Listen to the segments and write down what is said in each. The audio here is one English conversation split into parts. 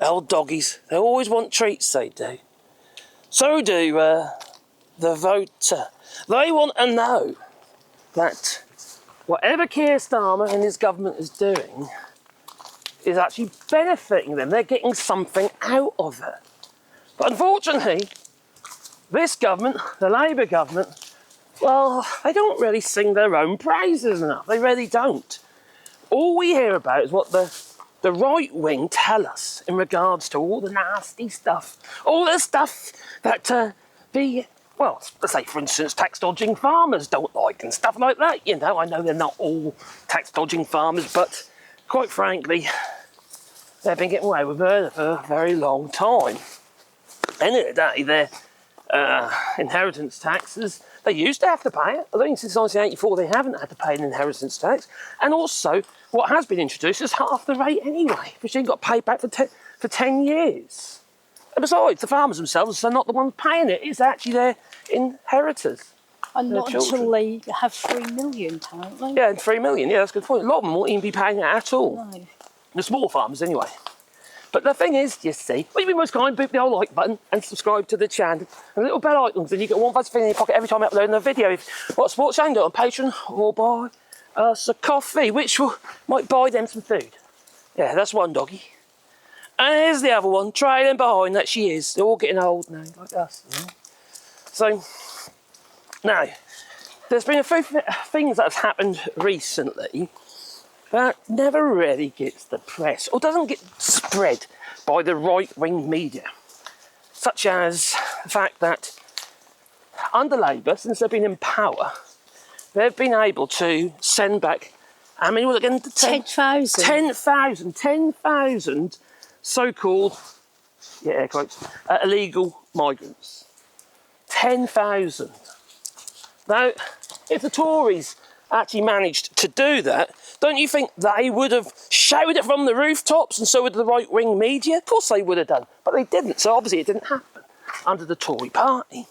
Old doggies, they always want treats, they do. So do the voter. They want to know that whatever Keir Starmer and his government is doing is actually benefiting them. They're getting something out of it. But unfortunately, this government, the Labour government, well, they don't really sing their own praises enough. They really don't. All we hear about is what the right wing tell us in regards to all the nasty stuff, all the stuff that let's say, for instance, tax-dodging farmers don't like and stuff like that. You know, I know they're not all tax-dodging farmers, but quite frankly, they've been getting away with it for a very long time. End of the day, their inheritance taxes, they used to have to pay it. I think since 1984 they haven't had to pay an inheritance tax. And also, what has been introduced is half the rate anyway, which they've got paid back for 10 years. And besides, the farmers themselves are not the ones paying it. It's actually their inheritors. And not until they have 3 million, apparently. Yeah, and 3 million. Yeah, that's a good point. A lot of them won't even be paying it at all. No. The small farmers, anyway. But the thing is, you see, would you be most kind, boot the old like button and subscribe to the channel. And little bell icons, and you get one thing in your pocket every time I upload a video. What sports channel, do it on Patreon or buy us a coffee, which might buy them some food. Yeah, that's one doggy. And here's the other one, trailing behind, that she is. They're all getting old now, like us. You know? So, now, there's been a few things that have happened recently that never really gets the press or doesn't get spread by the right-wing media, such as the fact that under Labour, since they've been in power, they've been able to send back, how many was it again? 10,000. 10,000 so-called, quotes, illegal migrants. 10,000. Now, if the Tories actually managed to do that, don't you think they would have shouted it from the rooftops, and so would the right-wing media? Of course they would have done, but they didn't, so obviously it didn't happen under the Tory party.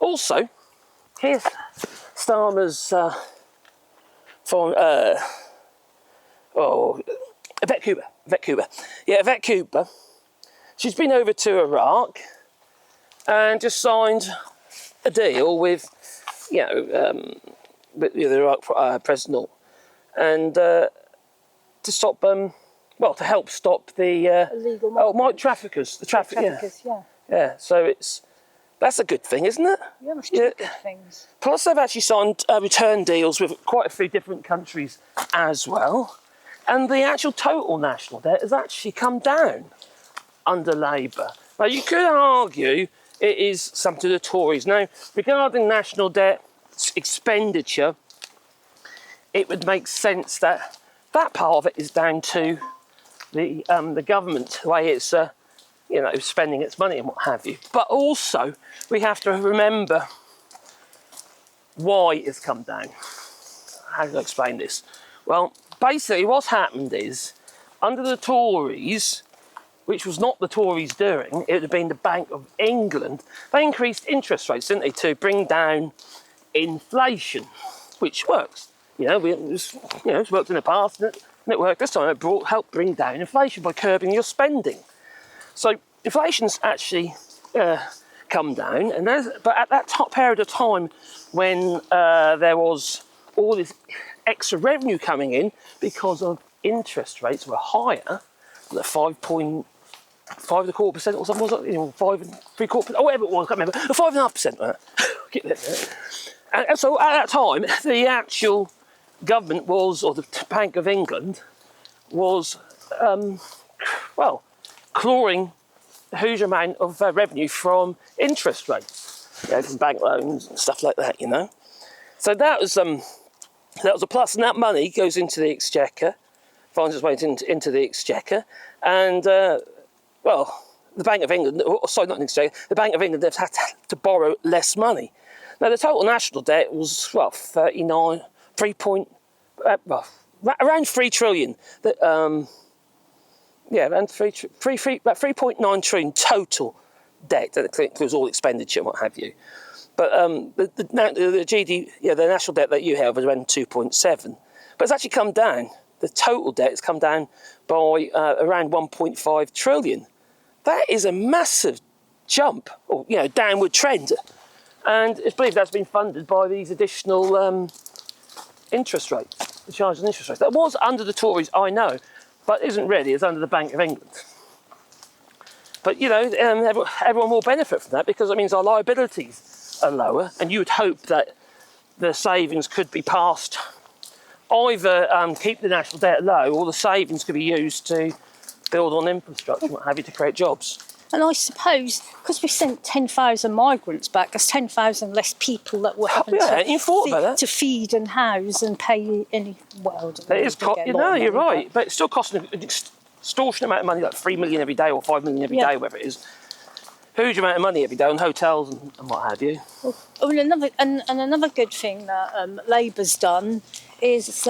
Also, here's Starmer's Yvette Cooper. Yeah, Yvette Cooper. She's been over to Iraq and just signed a deal with, with the Iraq president, and to stop, to help stop the illegal traffickers. The traffickers, yeah. So that's a good thing, isn't it? Yeah, that's two good things. Plus, they've actually signed return deals with quite a few different countries as well, and the actual total national debt has actually come down under Labour. Now, you could argue it is something to the Tories. Now, regarding national debt expenditure, it would make sense that that part of it is down to the government, the way it's spending its money and what have you. But also, we have to remember why it's come down. How do I explain this? Well, basically what's happened is, under the Tories, which was not the Tories doing, it would have been the Bank of England, they increased interest rates, didn't they, to bring down inflation, which works. It's worked in the past, and it worked this time. It helped bring down inflation by curbing your spending. So inflation's actually come down, but at that top period of time when there was all this extra revenue coming in because of interest rates were higher, the 5.25% or something, was it? 5.75%, or whatever it was, I can't remember. 5.5%. And so at that time, the actual government was, or the Bank of England was, clawing a huge amount of revenue from interest rates, from bank loans and stuff like that, So that was a plus, and that money goes into the exchequer, finds its way into the exchequer, and the Bank of England, not the exchequer, the Bank of England have had to borrow less money. Now the total national debt was around 3 trillion. Around about 3.9 trillion total debt. That includes all expenditure and what have you. But the national debt that you have was around 2.7. But it's actually come down the total debt has come down by around 1.5 trillion. That is a massive jump, or downward trend, and it's believed that's been funded by these additional interest rates, the charge and interest rates. That was under the Tories, I know, but isn't really. It's under the Bank of England. But everyone will benefit from that because it means our liabilities are lower, and you would hope that the savings could be passed, either keep the national debt low, or the savings could be used to build on infrastructure and what have you to create jobs. And I suppose, because we sent 10,000 migrants back, there's 10,000 less people that were having to feed and house and pay any... Well, you're right, but it's still costing an extortionate amount of money, like 3 million every day or 5 million every day, whatever it is. Huge amount of money every day on hotels and what have you. Another good thing that Labour's done is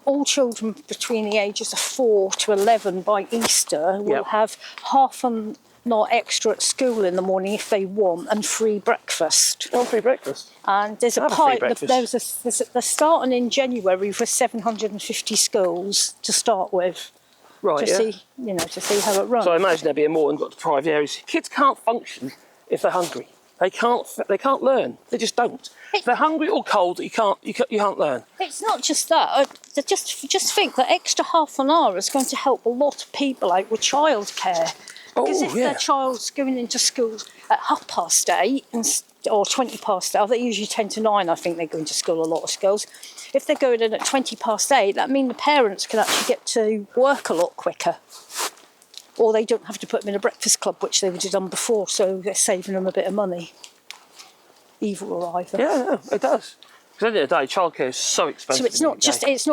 all children between the ages of 4 to 11 by Easter will have half an hour extra at school in the morning if they want, and free breakfast. Oh, free breakfast. And there's they're starting in January for 750 schools to start with. Right, to see how it runs. So I imagine there'd be more and got to private areas. Kids can't function if they're hungry. They can't learn. They just don't. If they're hungry or cold, you can't learn. It's not just that. Just think that extra half an hour is going to help a lot of people out with childcare. Because if their child's going into school at 8:30 or 8:20, they usually 10 to 9, I think they go into school, a lot of schools. If they're going in at 8:20, that means the parents can actually get to work a lot quicker. Or they don't have to put them in a breakfast club, which they would have done before, so they're saving them a bit of money. Either or either. Yeah, it does. Because at the end of the day, childcare is so expensive. So it's not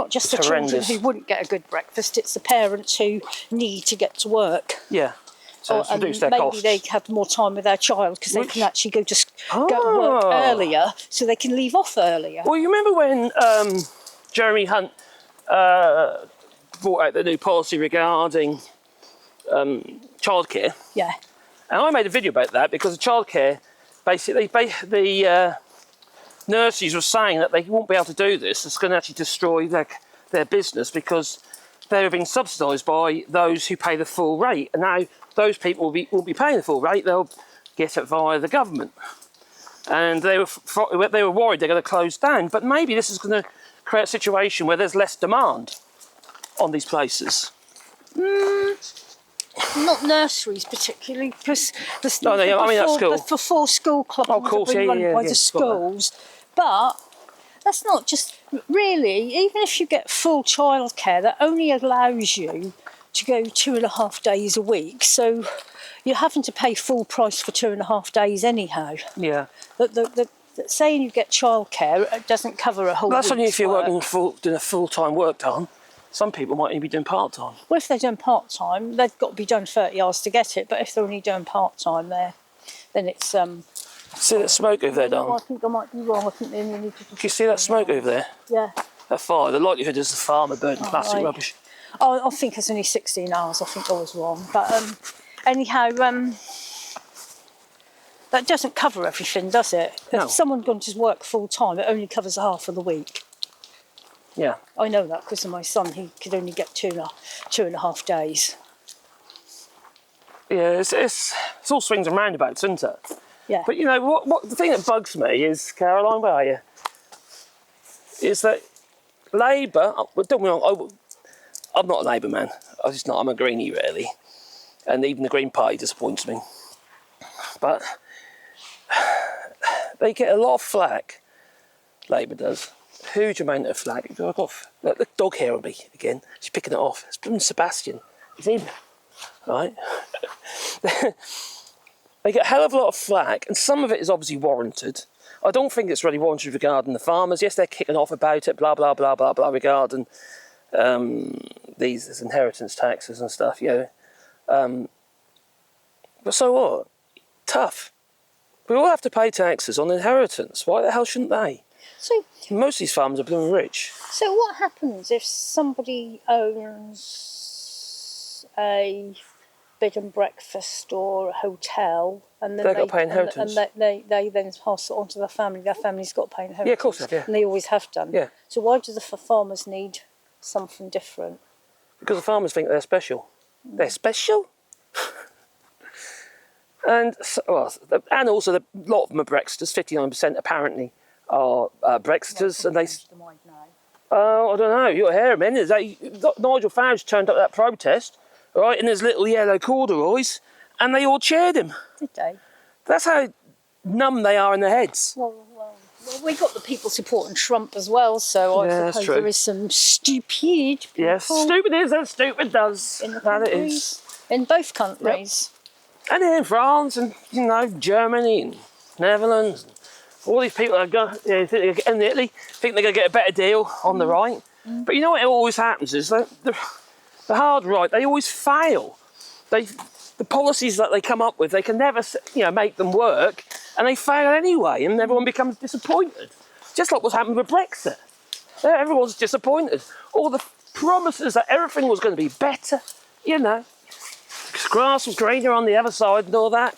just the children who wouldn't get a good breakfast, it's the parents who need to get to work. Yeah. So it's reduced their costs. Maybe they have more time with their child because they can actually go to work earlier, so they can leave off earlier. Well, you remember when Jeremy Hunt brought out the new policy regarding childcare? Yeah. And I made a video about that because the childcare, basically, the nurseries were saying that they won't be able to do this. It's going to actually destroy their business because they're being subsidised by those who pay the full rate. And now those people will be paying the full rate. They'll get it via the government. And they were worried they're going to close down. But maybe this is going to create a situation where there's less demand on these places. Not nurseries particularly, because that's school. For school clubs run by the schools. But that's not just really. Even if you get full childcare, that only allows you to go 2.5 days a week. So you're having to pay full price for 2.5 days anyhow. Yeah. Saying you get childcare, it doesn't cover a whole week. That's only if you're doing a full-time work time. Some people might even be doing part-time. Well, if they're doing part-time, they've got to be done 30 hours to get it. But if they're only doing part-time there, then it's... See that smoke over there, Don? I think I might be wrong. I think they only need to... Can you see that smoke over there? Yeah. That fire, the likelihood is the farmer burning plastic rubbish. Oh, I think it's only 16 hours. I think I was wrong. But anyhow, that doesn't cover everything, does it? No. If someone going to work full-time, it only covers half of the week. Yeah. I know that because of my son. He could only get 2.5 days. Yeah, it's all swings and roundabouts, isn't it? Yeah. But you know what? The thing that bugs me is, Caroline, where are you? Is that Labour? Don't get me wrong. I'm not a Labour man. I'm just not. I'm a Greenie really, and even the Green Party disappoints me. But they get a lot of flack. Labour does. Huge amount of flack. I've got the dog hair on me again. She's picking it off. It's from Sebastian. He's in, right? They get a hell of a lot of flack, and some of it is obviously warranted. I don't think it's really warranted regarding the farmers. Yes, they're kicking off about it, blah blah blah blah blah, regarding these inheritance taxes and stuff. But so what? Tough. We all have to pay taxes on inheritance. Why the hell shouldn't they? So most of these farmers are blooming rich. So what happens if somebody owns a bed and breakfast or a hotel, and then they've got to pay inheritance, and they then pass it on to their family? Their family's got to pay inheritance. Yeah, of course they have. Yeah. And they always have done. Yeah. So why do the farmers need something different. Because the farmers think they're special. They're special? And also, a lot of them are Brexiters. 59% apparently are Brexiters, and they. Oh, I don't know. You got to hear them. Nigel Farage turned up at that protest, right, in his little yellow corduroys, and they all cheered him. Did they? That's how numb they are in their heads. Well, we got the people supporting Trump as well, so I suppose there is some stupid people. Yes, stupid is as stupid does. That it is. In both countries. Yep. And here in France and, Germany and Netherlands. All these people are going, in Italy think they're going to get a better deal on the right. But you know what always happens is that the hard right, they always fail. The policies that they come up with, they can never, make them work, and they fail anyway, and everyone becomes disappointed. Just like what's happened with Brexit. Everyone's disappointed. All the promises that everything was going to be better, grass was greener on the other side and all that.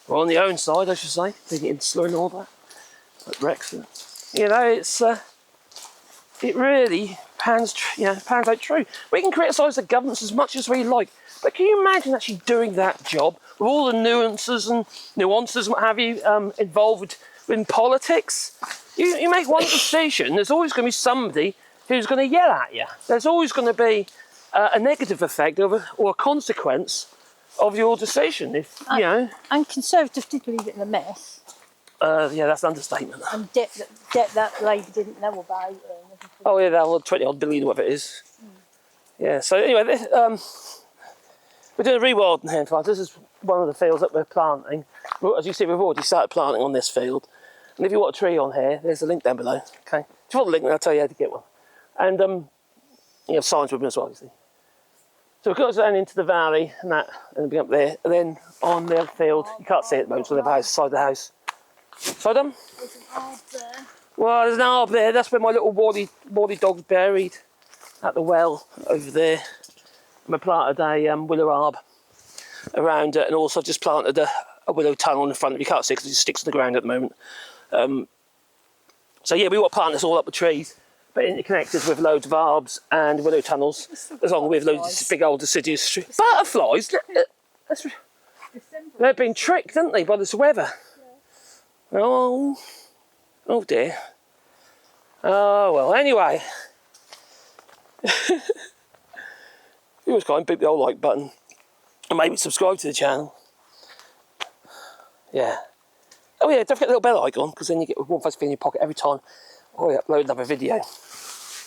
Or on the own side, I should say, thinking insular and all that. But Brexit, it really pans out true. We can criticise the governments as much as we like, but can you imagine actually doing that job with all the nuances and what have you involved in politics? You make one decision, there's always going to be somebody who's going to yell at you. There's always going to be a negative effect or a consequence of your decision. And Conservatives did believe it in the mess. That's an understatement. And debt that Labour didn't know about. Oh yeah, that 20-odd billion, whatever it is. Yeah. So anyway, we're doing a rewilding here in France. This is one of the fields that we're planting. As you see, we've already started planting on this field. And if you want a tree on here, there's a link down below. Okay. If you want the link, I'll tell you how to get one. And you have signs with them as well, you see. So we've got down into the valley and it'll be up there. And then on the other field, you can't see it at the moment, so the house, side of the house. So done? There's an arb there. Well, there's an arb there. That's where my little wally dog's buried, at the well over there. And we planted a willow arb around it, and also just planted a willow tunnel in the front. You can't see it because it sticks to the ground at the moment. So yeah, we want to plant this all up with trees, but interconnected with loads of arbs and willow tunnels, along with loads of big old deciduous trees. Butterflies? They've been tricked, haven't they, by this weather? Oh dear. Oh well, anyway. If you was kind, beat the old like button and maybe subscribe to the channel. Yeah. Oh yeah, don't forget the little bell icon, because then you get one face in your pocket every time I upload another video.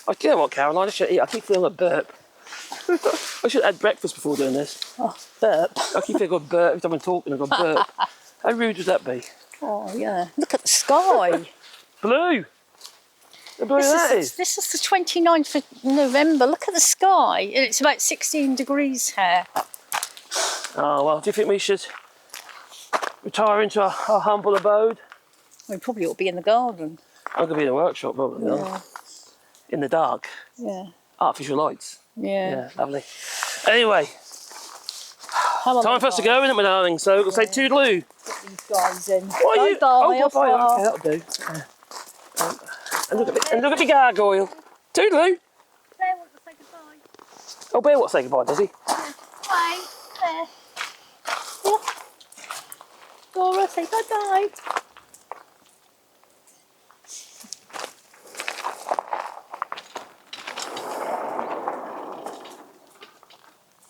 Oh, do you know what, Caroline? I should eat. I keep feeling a burp. I should have had breakfast before doing this. Oh, burp. I keep feeling a burp every time I'm talking. I've got a burp. How rude would that be? Oh yeah. Look at the sky. Blue. The blue This is the 29th of November. Look at the sky. And it's about 16 degrees here. Oh well, do you think we should retire into our humble abode? We probably ought to be in the garden. I'm going to be in a workshop probably. Yeah. In the dark. Yeah. Artificial lights. Yeah. Yeah, lovely. Anyway, time for us to go, isn't it, my darling? So we'll say toodaloo. Get these guys in. Bye. Oh, bye. Okay, that'll do. And look at the gargoyle. Toodaloo. Bear wants to say goodbye. Oh, Bear wants to say goodbye, does he? Yeah. Bye. There. Yeah. Dora, say bye-bye.